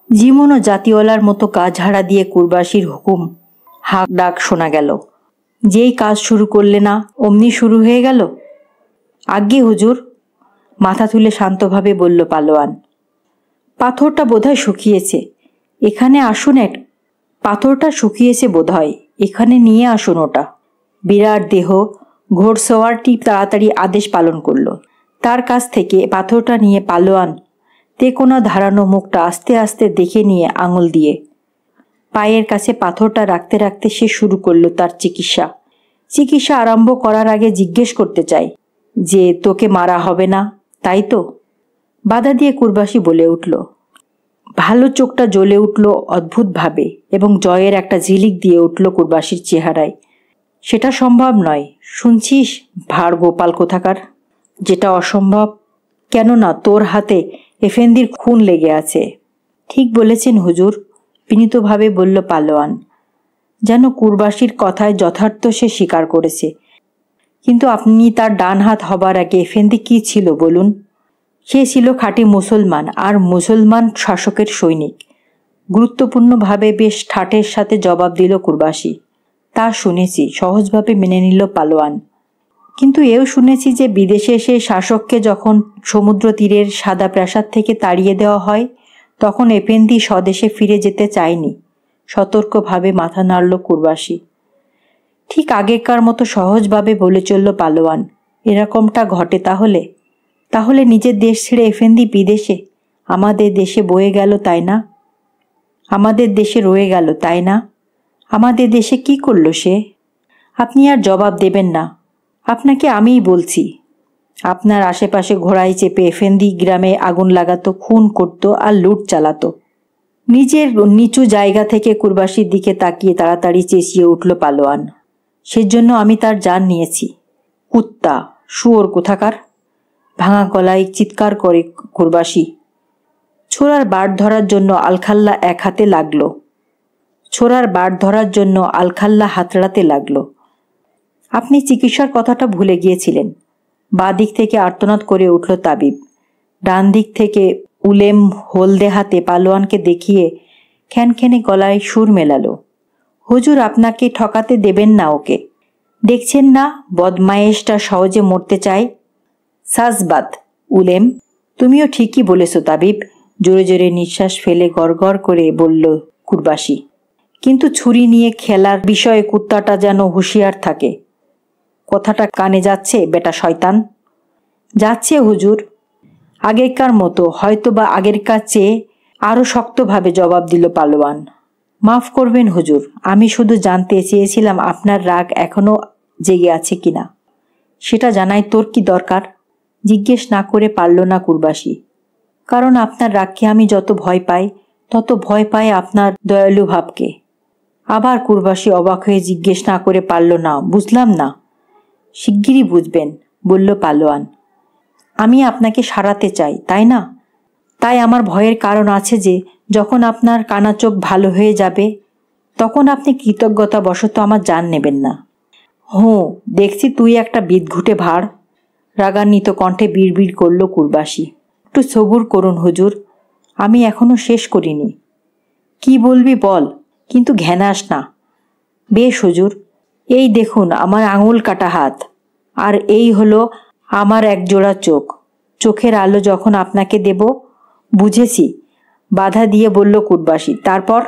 জীবন ও জাতিওয়ালার মতো কাজ ঝাড়া দিয়ে কুরবাসীর হুকুম হাঁক ডাক শোনা গেল। যেই কাজ শুরু করলে না অমনি শুরু হয়ে গেল। আজ্ঞে হুজুর, মাথা তুলে শান্তভাবে বলল পালোয়ান। পাথরটা বোধহয় শুকিয়েছে, এখানে আসুন। পাথরটা শুকিয়েছে বোধহয়, এখানে নিয়ে আসুন ওটা। বিরাট দেহ ঘোড়সওয়ারটি তাড়াতাড়ি আদেশ পালন করল। তার কাছ থেকে পাথরটা নিয়ে পালোয়ান তেকোনা ধারানো মুখটা আস্তে আস্তে দেখে নিয়ে আঙুল দিয়ে পায়ের কাছে পাথরটা রাখতে রাখতে সে শুরু করলো তার চিকিৎসা আরম্ভ করার আগে জিজ্ঞেস করতে চাই যে তোকে মারা হবে না, তাই তো? বাধা দিয়ে কুরবাসী বলে উঠল। ভালো চোখটা জ্বলে উঠল অদ্ভুতভাবে এবং জয়ের একটা ঝিলিক দিয়ে উঠল কুরবাসীর চেহারায়। সেটা সম্ভব নয়, শুনছিস ভাড় গোপাল কোথাকার? যেটা অসম্ভব? কেননা তোর হাতে এফেন্দির খুন লেগে আছে। ঠিক বলেছেন হুজুর, বিনীতভাবে বলল পালোয়ান, যেন কুরবাসীর কথায় যথার্থ সে স্বীকার করেছে। কিন্তু আপনি তার ডান হাত হবার আগে এফেন্দি কি ছিল বলুন? সে ছিল খাঁটি মুসলমান আর মুসলমান শাসকের সৈনিক। গুরুত্বপূর্ণভাবে বেশ ঠাটের সাথে জবাব দিল কুরবাসী। তা শুনেছি, সহজভাবে মেনে নিল পালোয়ান। কিন্তু এও শুনেছি যে বিদেশে এসে শাসককে যখন সমুদ্র তীরের সাদা প্রাসাদ থেকে তাড়িয়ে দেওয়া হয় তখন এফেন্দি স্বদেশে ফিরে যেতে চায়নি। সতর্কভাবে মাথা নাড়ল কুরবাসী। ঠিক আগেকার মতো সহজভাবে বলে চলল পালোয়ান। এরকমটা ঘটে তাহলে নিজের দেশ ছেড়ে এফেন্দি বিদেশে আমাদের দেশে বয়ে গেল, তাই না? আমাদের দেশে রয়ে গেল, তাই না? আমাদের দেশে কি করলো সে? আপনি আর জবাব দেবেন না, আপনাকে আমিই বলছি। আপনার আশেপাশে ঘোড়ায় চেপে এফেন্দি গ্রামে আগুন লাগাতো, খুন করত আর লুট চালাতো। নিজের নিচু জায়গা থেকে কুরবাসীর দিকে তাকিয়ে তাড়াতাড়ি চেঁচিয়ে উঠল পালোয়ান। সেজন্য আমি তার জান নিয়েছি। কুত্তা, শুয়োর কোথাকার! ভাঙা গলায় চিৎকার করে কুরবাসী। ছোড়ার বাট ধরার জন্য আলখাল্লা এক হাতে লাগলো। হাতড়াতে লাগলো। আপনি চিকিৎসার কথাটা ভুলে গিয়েছিলেন। বাঁ দিক থেকে আর্তনাদ করে উঠল তাবিব। ডান দিক থেকে উলেম হলদে হাতে পালোয়ানকে দেখিয়ে খ্যানখ্যানে গলায় সুর মেলালো। হুজুর, আপনাকে ঠকাতে দেবেন না ওকে। দেখছেন না বদমায়েশটা সহজে মরতে চায়। সাজবাদ উলেম, তুমিও ঠিকই বলেছ তাবিব। জোরে জোরে নিঃশ্বাস ফেলে গড়গড় করে বলল কুরবাসী। কিন্তু ছুরি নিয়ে খেলার বিষয়ে কুত্তাটা যেন হুঁশিয়ার থাকে। কথাটা কানে যাচ্ছে বেটা শয়তান? যাচ্ছে হুজুর। আগেকার মতো, হয়তোবা আগেরকার চেয়ে আরো শক্তভাবে জবাব দিল পালোয়ান। মাফ করবেন হুজুর, আমি শুধু জানতে চেয়েছিলাম আপনার রাগ এখনো জেগে আছে কিনা। সেটা জানাই তোর কি দরকার? জিজ্ঞেস না করে পারল না কুরবাসী। কারণ আপনার রাগকে আমি যত ভয় পাই তত ভয় পাই আপনার দয়ালু ভাবকে। আবার কুরবাসী অবাক হয়ে জিজ্ঞেস না করে পারল না, বুঝলাম না। শিগগিরই বুঝবেন, বলল পালোয়ান। আমি আপনাকে সারাতে চাই, তাই না? তাই আমার ভয়ের কারণ আছে যে যখন আপনার কানা চোখ ভালো হয়ে যাবে তখন আপনি কৃতজ্ঞতা বশত আমার জান নেবেন না। দেখছি তুই একটা বিদঘুটে ভাড়। রাগান্বিত কণ্ঠে বিড়বিড় করল কুরবাসী। একটু সবুর করুন হুজুর, আমি এখনো শেষ করিনি। কি বলবি বল, কিন্তু ঘেনাস না। বেশ হুজুর, এই দেখুন আমার আঙুল কাটা হাত, আর এই হলো আমার একজোড়া চোখ। চোখের আলো যখন আপনাকে দেব। বুঝেছি, বাধা দিয়ে বলল কুরবাসী। তারপর?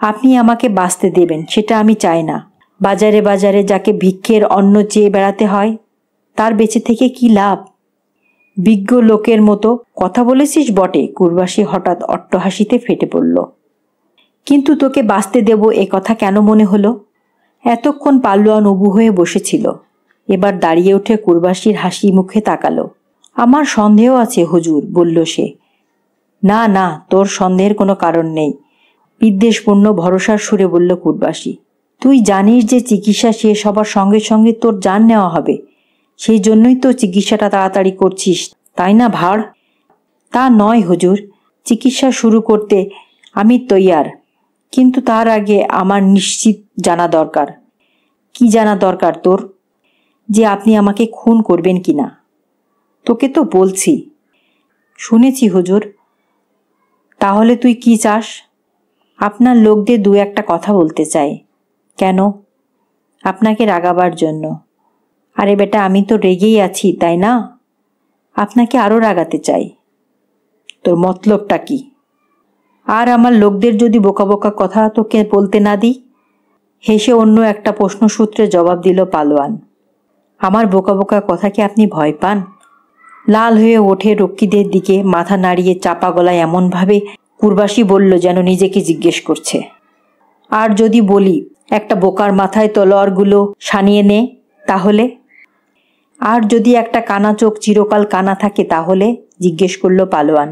আপনি আমাকে বাঁচতে দেবেন, সেটা আমি চাই না। বাজারে বাজারে যাকে ভিক্ষের অন্ন চেয়ে বেড়াতে হয় তার বেঁচে থেকে কি লাভ? বিজ্ঞ লোকের মতো কথা বলেছিস বটে। কুরবাসী হঠাৎ অট্টহাসিতে ফেটে পড়ল। কিন্তু তোকে বাঁচতে দেব এ কথা কেন মনে হলো? এতক্ষণ পালোয়ান উবু হয়ে বসেছিল, এবার দাঁড়িয়ে উঠে কুরবাসীর হাসি মুখে তাকালো। আমার সন্দেহ আছে হুজুর, বলল সে। না না, তোর সন্দেহের কোনো কারণ নেই, বিদ্বেষপূর্ণ ভরসার সুরে বলল কুরবাসী। তুই জানিস যে চিকিৎসা শেষ হবার সঙ্গে সঙ্গে তোর জান নেওয়া হবে, সেই জন্যই তো চিকিৎসাটা তাড়াতাড়ি করছিস, তাই না ভাড়? তা নয় হুজুর, চিকিৎসা শুরু করতে আমি তৈয়ার, কিন্তু তার আগে আমার নিশ্চিত জানা দরকার। কি জানা দরকার তোর? যে আপনি আমাকে খুন করবেন কিনা। তোকে তো বলছি। শুনেছি হুজুর। তাহলে তুই কি চাস? আপনার লোকদের দু একটা কথা বলতে চাই। কেন? আপনাকে রাগাবার জন্য। আরে বেটা, আমি তো রেগেই আছি, তাই না? আপনাকে আরও রাগাতে চাই। তোর মতলবটা কি? আর আমার লোকদের যদি বোকা বোকা কথা তোকে বলতে না দিই? হেসে অন্য একটা প্রশ্নসূত্রে জবাব দিল পালোয়ান। আমার বোকা বোকা কথা কি আপনি ভয় পান? লাল হয়ে ওঠে রক্ষীদের দিকে মাথা নাড়িয়ে চাপা গলায় এমনভাবে কুরবাসী বলল যেন নিজেকে জিজ্ঞেস করছে। আর যদি বলি একটা বোকার মাথায় তলোয়ারগুলো সানিয়ে নে, তাহলে? আর যদি একটা কানা চোখ চিরকাল কানা থাকে, তাহলে? জিজ্ঞেস করল পালোয়ান।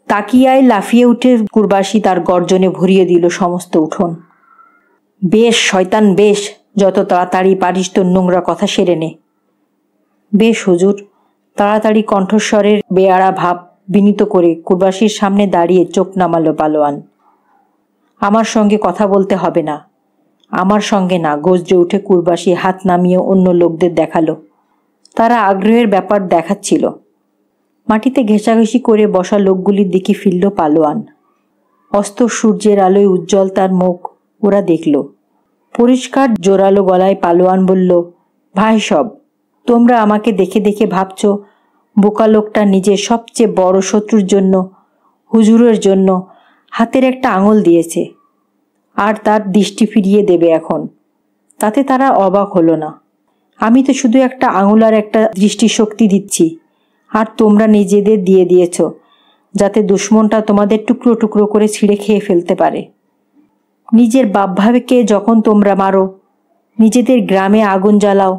তাকিয়ায় লাফিয়ে উঠে কুরবাসী তার গর্জনে ভরিয়ে দিল সমস্ত উঠোন। বেশ শয়তান, বেশ, যত তাড়াতাড়ি পারিস তোর নোংরা কথা সেরে নে। বেশ হুজুর। তাড়াতাড়ি কণ্ঠস্বরের বেয়াড়া ভাব বিনীত করে কুরবাসীর সামনে দাঁড়িয়ে চোখ নামালো পালোয়ান। আমার সঙ্গে কথা বলতে হবে না। আমার সঙ্গে না, গর্জে উঠে কুরবাসী হাত নামিয়ে অন্য লোকদের দেখালো। তারা আগ্রহের ব্যাপার দেখাচ্ছিল। মাটিতে ঘেঁষাঘেঁষি করে বসা লোকগুলির দিকে ফিরল পালোয়ান। অস্ত সূর্যের আলোয় উজ্জ্বল তার মুখ ওরা দেখল। পরিষ্কার জোরালো গলায় পালোয়ান বলল, ভাই সব, তোমরা আমাকে দেখে দেখে ভাবছ বোকা লোকটা নিজের সবচেয়ে বড় শত্রুর জন্য, হুজুরের জন্য হাতের একটা আঙুল দিয়েছে, আর তার দৃষ্টি ফিরিয়ে দেবে এখন। তাতে তারা অবাক হলো না। আমি তো শুধু একটা আঙুল আর একটা দৃষ্টিশক্তি দিচ্ছি, আর তোমরা নিজেদের দিয়ে দিয়েছ যাতে দুশ্মনটা তোমাদের টুকরো টুকরো করে ছিঁড়ে খেয়ে ফেলতে পারে। নিজের বাপভাবেকে যখন তোমরা মারো, নিজেদের গ্রামে আগুন জ্বালাও,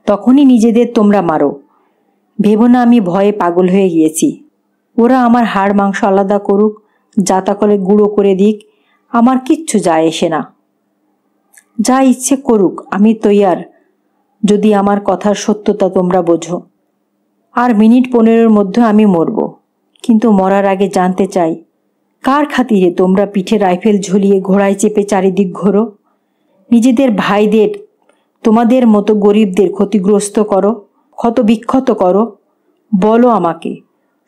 তখনই নিজেদের তোমরা মারো। ভেবো না আমি ভয়ে পাগল হয়ে গিয়েছি। ওরা আমার হাড় মাংস আলাদা করুক, যাতা করে গুঁড়ো করে দিক, আমার কিচ্ছু যায় আসে না। যা ইচ্ছে করুক, আমি তৈয়ার, যদি আমার কথার সত্যতা তোমরা বোঝো। আর মিনিট 15-এর মধ্যে আমি মরব, কিন্তু মরার আগে জানতে চাই কার খাতিরে তোমরা পিঠে রাইফেল ঝুলিয়ে ঘোড়ায় চেপে চারিদিক ঘোরো, নিজেদের ভাইদের তোমাদের মতো গরিবদের ক্ষতিগ্রস্ত করো, ক্ষতবিক্ষত করো। বলো আমাকে,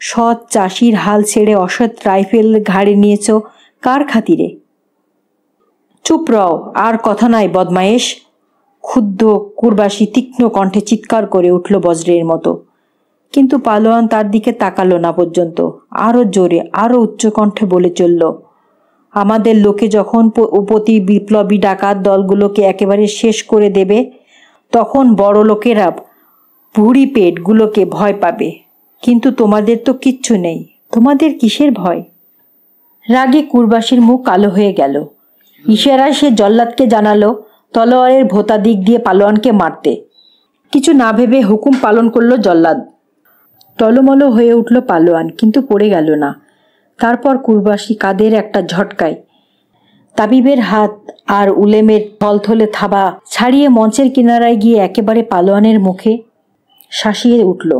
সৎ চাষির হাল ছেড়ে অসৎ রাইফেল ঘাড়ে নিয়েছ কার খাতিরে? চুপ রও, আর কথা নাই বদমায়েশ। ক্ষুব্ধ কুরবাসী তীক্ষ্ণ কণ্ঠে চিৎকার করে উঠল বজ্রের মতো। কিন্তু পালোয়ান তার দিকে তাকালো না পর্যন্ত। আরো জোরে, আরো উচ্চ কণ্ঠে বলে চলল, আমাদের লোকে যখন উপতি বিপ্লবী ডাকাত দলগুলোকে একেবারে শেষ করে দেবে, তখন বড় লোকেরা ভুড়ি পেটগুলোকে ভয় পাবে। কিন্তু তোমাদের তো কিচ্ছু নেই, তোমাদের কিসের ভয়? রাগে কুরবাসীর মুখ কালো হয়ে গেল। ইশারায় সে জল্লাদকে জানালো তলোয়ারের ভোতা দিক দিয়ে পালোয়ানকে মারতে। কিছু না ভেবে হুকুম পালন করলো জল্লাদ। টলমলো হয়ে উঠল পালোয়ান, কিন্তু পড়ে গেল না। তারপর কুরবাসী কাদের একটা ঝটকায় তাবিবের হাত আর উলেমের থলথলে থাবা ছাড়িয়ে মঞ্চের কিনারায় গিয়ে একেবারে পালোয়ানের মুখে শাসিয়ে উঠল।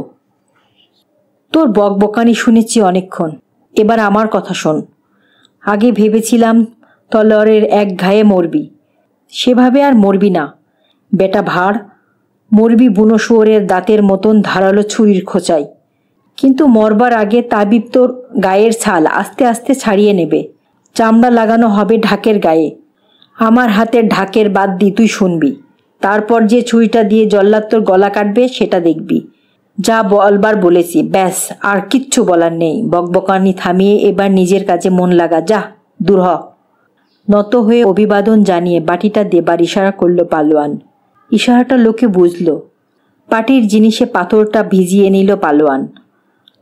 তোর বকবকানি শুনেছি অনেকক্ষণ, এবার আমার কথা শোন। আগে ভেবেছিলাম তলোয়ারের এক ঘায়ে মরবি, সেভাবে আর মরবি না বেটা ভাড়, মরবি বুনো শুয়োরের দাঁতের মতন ধারালো ছুরির খোঁচায়। কিন্তু মরবার আগে তাবিব তোর গায়ের ছাল আস্তে আস্তে ছাড়িয়ে নেবে, চামড়া লাগানো হবে ঢাকের গায়ে। আমার হাতের ঢাকের বাদ দি তুই শুনবি, তারপর যে ছুরিটা দিয়ে জল্লাদ তোর গলা কাটবে সেটা দেখবি। যা বলবার বলেছি, ব্যাস, আর কিচ্ছু বলার নেই। বকবকানি থামিয়ে এবার নিজের কাজে মন লাগা, যা দূর হ। নত হয়ে অভিবাদন জানিয়ে বাটিটা দেবার ইশারা করল পালোয়ান। ইশারাটা লোকে বুঝল। পাটির জিনিসে পাথরটা ভিজিয়ে নিল পালোয়ান।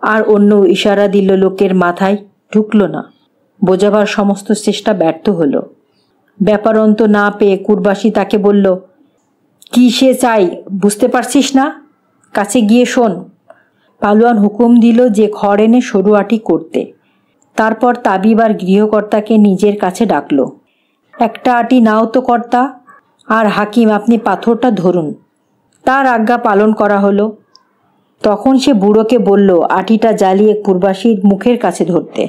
আর অন্য ইশারা দিল, লোকের মাথায় ঢুকল না। বোঝাবার সমস্ত চেষ্টা ব্যর্থ হলো। ব্যাপারন্ত না পেয়ে কুরবাসী তাকে বলল, কি সে চাই বুঝতে পারছিস না? কাছে গিয়ে শোন। পালোয়ান হুকুম দিল যে খড় এনে সরু আটি করতে। তারপর তাবিব আর গৃহকর্তাকে নিজের কাছে ডাকল। একটা আটি নাও তো কর্তা, আর হাকিম আপনি পাথরটা ধরুন। তার আজ্ঞা পালন করা হলো। তখন সে বুড়োকে বলল আটিটা জ্বালিয়ে কুরবাসীর মুখের কাছে ধরতে।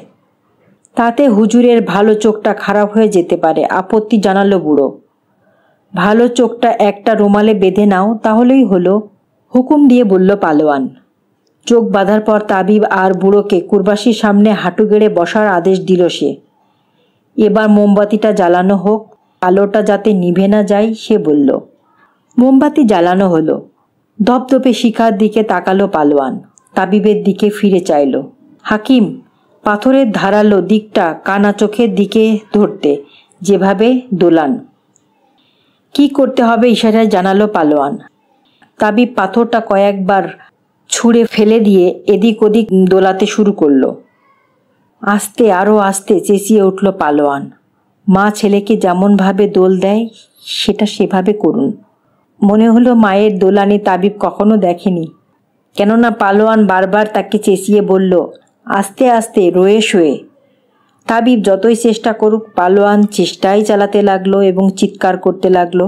তাতে হুজুরের ভালো চোখটা খারাপ হয়ে যেতে পারে, আপত্তি জানালো বুড়ো। ভালো চোখটা একটা রুমালে বেঁধে নাও, তাহলেই হলো, হুকুম দিয়ে বলল পালোয়ান। চোখ বাঁধার পর তাবিব আর বুড়োকে কুরবাসীর সামনে হাঁটু গেড়ে বসার আদেশ দিল সে। এবার মোমবাতিটা জ্বালানো হোক, আলোটা যাতে নিভে না যায় সে বলল। মোমবাতি জ্বালানো হলো। ধপধপে শিখার দিকে তাকালো পালোয়ান। তাবিবের দিকে ফিরে চাইল। হাকিম, পাথরের ধারালো দিকটা কানা চোখের দিকে ধরতে, যেভাবে দোলান। কি করতে হবে ইশারায় জানালো পালোয়ান। তাবিব পাথরটা কয়েকবার ছুঁড়ে ফেলে দিয়ে এদিক ওদিক দোলাতে শুরু করলো। আস্তে, আরও আস্তে চেঁচিয়ে উঠল পালোয়ান। মা ছেলেকে যেমনভাবে দোল দেয় সেটা সেভাবে করুন। মনে হলো মায়ের দোলানি তাবিব কখনো দেখেনি। কেননা পালোয়ান বারবার তাকে চেঁচিয়ে বলল, আস্তে আস্তে, রয়ে শোয়ে। তাবিব যতই চেষ্টা করুক, পালোয়ান চেষ্টাই চালাতে লাগলো এবং চিৎকার করতে লাগলো,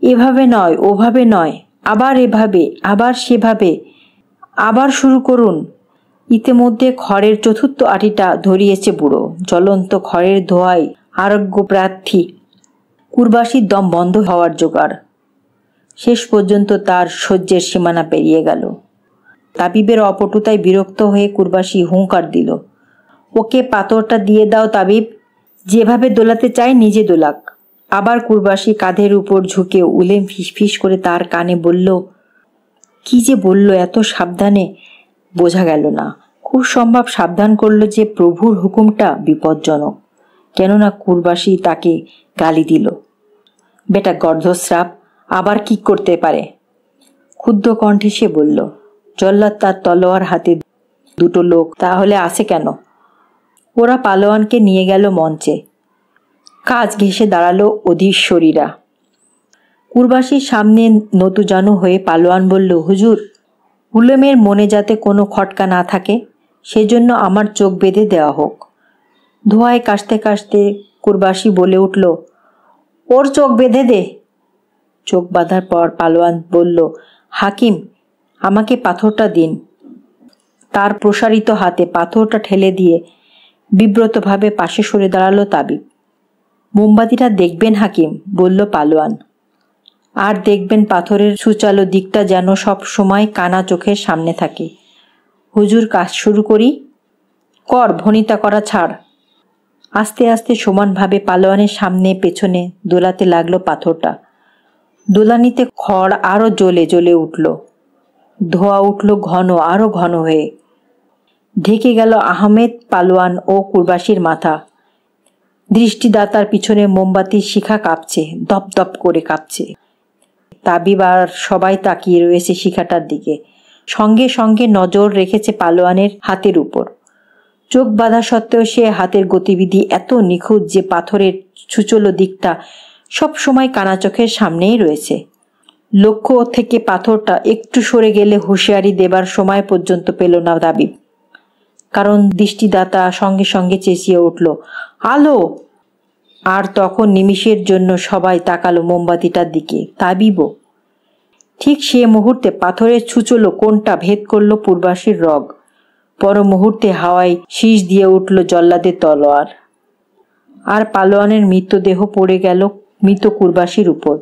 এভাবে নয়, ওভাবে নয়, আবার এভাবে, আবার সেভাবে, আবার শুরু করুন। ইতিমধ্যে খড়ের চতুর্থ আটিটা ধরিয়েছে বুড়ো। জ্বলন্ত খড়ের ধোঁয়ায় আরোগ্য প্রার্থী কুরবাসীর দম বন্ধ হওয়ার জোগাড়। শেষ পর্যন্ত তার সহ্যের সীমানা পেরিয়ে গেল। তাবিবের অপটুতায় বিরক্ত হয়ে কুরবাসী হুঙ্কার দিল, ওকে পাথরটা দিয়ে দাও তাবিব, যেভাবে দোলাতে চায় নিজে দোলাক। আবার কুরবাসী কাঁধের উপর ঝুঁকে উলেম ফিসফিস করে তার কানে বলল। কি যে বলল এত সাবধানে বোঝা গেল না। খুব সম্ভব সাবধান করল যে প্রভুর হুকুমটা বিপজ্জনক। কেননা কুরবাসী তাকে গালি দিল, বেটা গর্ধস্রাব, আবার কি করতে পারে? ক্ষুদ্র কণ্ঠে সে বলল, জল্লাদ তার তলোয়ার হাতে, দুটো লোক তাহলে আছে কেন? ওরা পালোয়ানকে নিয়ে গেল মঞ্চে। কাজ ঘেঁষে দাঁড়ালো অধীশ্বরীরা। কুরবাসীর সামনে নতুজানু হয়ে পালোয়ান বলল, হুজুর, উলেমের মনে যাতে কোনো খটকা না থাকে সেজন্য আমার চোখ বেঁধে দেওয়া হোক। ধোঁয়ায় কাশতে কাশতে কুরবাসী বলে উঠল, ওর চোখ বেঁধে দে। চোখ বাঁধার পর পালোয়ান বলল, হাকিম, আমাকে পাথরটা দিন। তার প্রসারিত হাতে পাথরটা ঠেলে দিয়ে বিব্রতভাবে পাশে সরে দাঁড়ালো তাবিব। মোমবাতিটা দেখবেন হাকিম, বলল পালোয়ান। আর দেখবেন পাথরের সুচালো দিকটা যেন সব সময় কানা চোখের সামনে থাকে। হুজুর, কাজ শুরু করি? কর, ভনিতা করা ছাড়। আস্তে আস্তে সমানভাবে পালোয়ানের সামনে পেছনে দোলাতে লাগলো পাথরটা। দোলানিতে খড় আরো জ্বলে জ্বলে উঠল। ধোঁয়া উঠল ঘন, আরো ঘন হয়ে। ঢেকে গেল আহমেদ, পালোয়ান ও কুরবাসীর মাথা। দৃষ্টিদাতার পিছনে মোমবাতির শিখা কাঁপছে, দপ দপ করে কাঁপছে। তাবিব আর সবাই তাকিয়ে রয়েছে শিখাটার দিকে। সঙ্গে সঙ্গে নজর রেখেছে পালোয়ানের হাতের উপর। চোখ বাঁধা সত্ত্বেও সে হাতের গতিবিধি এত নিখুঁত যে পাথরের ছুচলো দিকটা সব সময় কানা চোখের সামনেই রয়েছে। লক্ষ্য থেকে পাথরটা একটু সরে গেলে হুঁশিয়ারি দেবার সময় পর্যন্ত পেল না তাবিব। কারণ দৃষ্টিদাতা সঙ্গে সঙ্গে চেঁচিয়ে উঠল, আলো! আর তখন নিমিষের জন্য সবাই তাকালো মোমবাতিটার দিকে, তাবিবও। ঠিক সে মুহূর্তে পাথরের ছুচলো কোনটা ভেদ করলো পূর্বাসীর রগ। পর মুহূর্তে হাওয়ায় শীষ দিয়ে উঠল জল্লাদের তলোয়ার। আর পালোয়ানের মৃতদেহ পড়ে গেল মৃত কুরবাসীর উপর।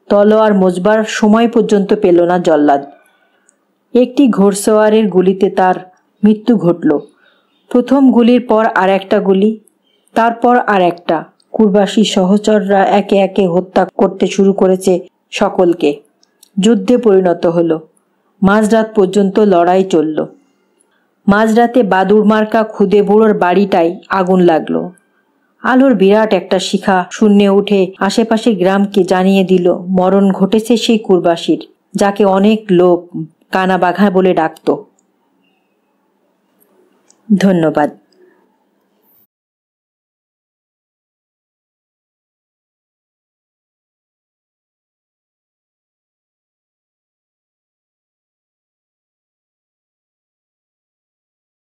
তলোয়ার মোজবার সময় পর্যন্ত পেল না জল্লাদ। একটি ঘোড়সওয়ারের গুলিতে তার মৃত্যু ঘটল। প্রথম গুলির পর আর একটা গুলি, তারপর আর একটা। কুরবাসী সহচররা একে একে হত্যা করতে শুরু করেছে সকলকে। যুদ্ধে পরিণত হলো। মাঝরাত পর্যন্ত লড়াই চলল। মাঝরাতে বাদুড় মার্কা খুদে বুড়োর বাড়িটায় আগুন লাগলো। আলোর বিরাট একটা শিখা শূন্যে উঠে আশেপাশের গ্রামকে জানিয়ে দিল মরণ ঘটেছে সেই কুরবাসীর, যাকে অনেক লোক কানাবাঘা বলে ডাকত। ধন্যবাদ।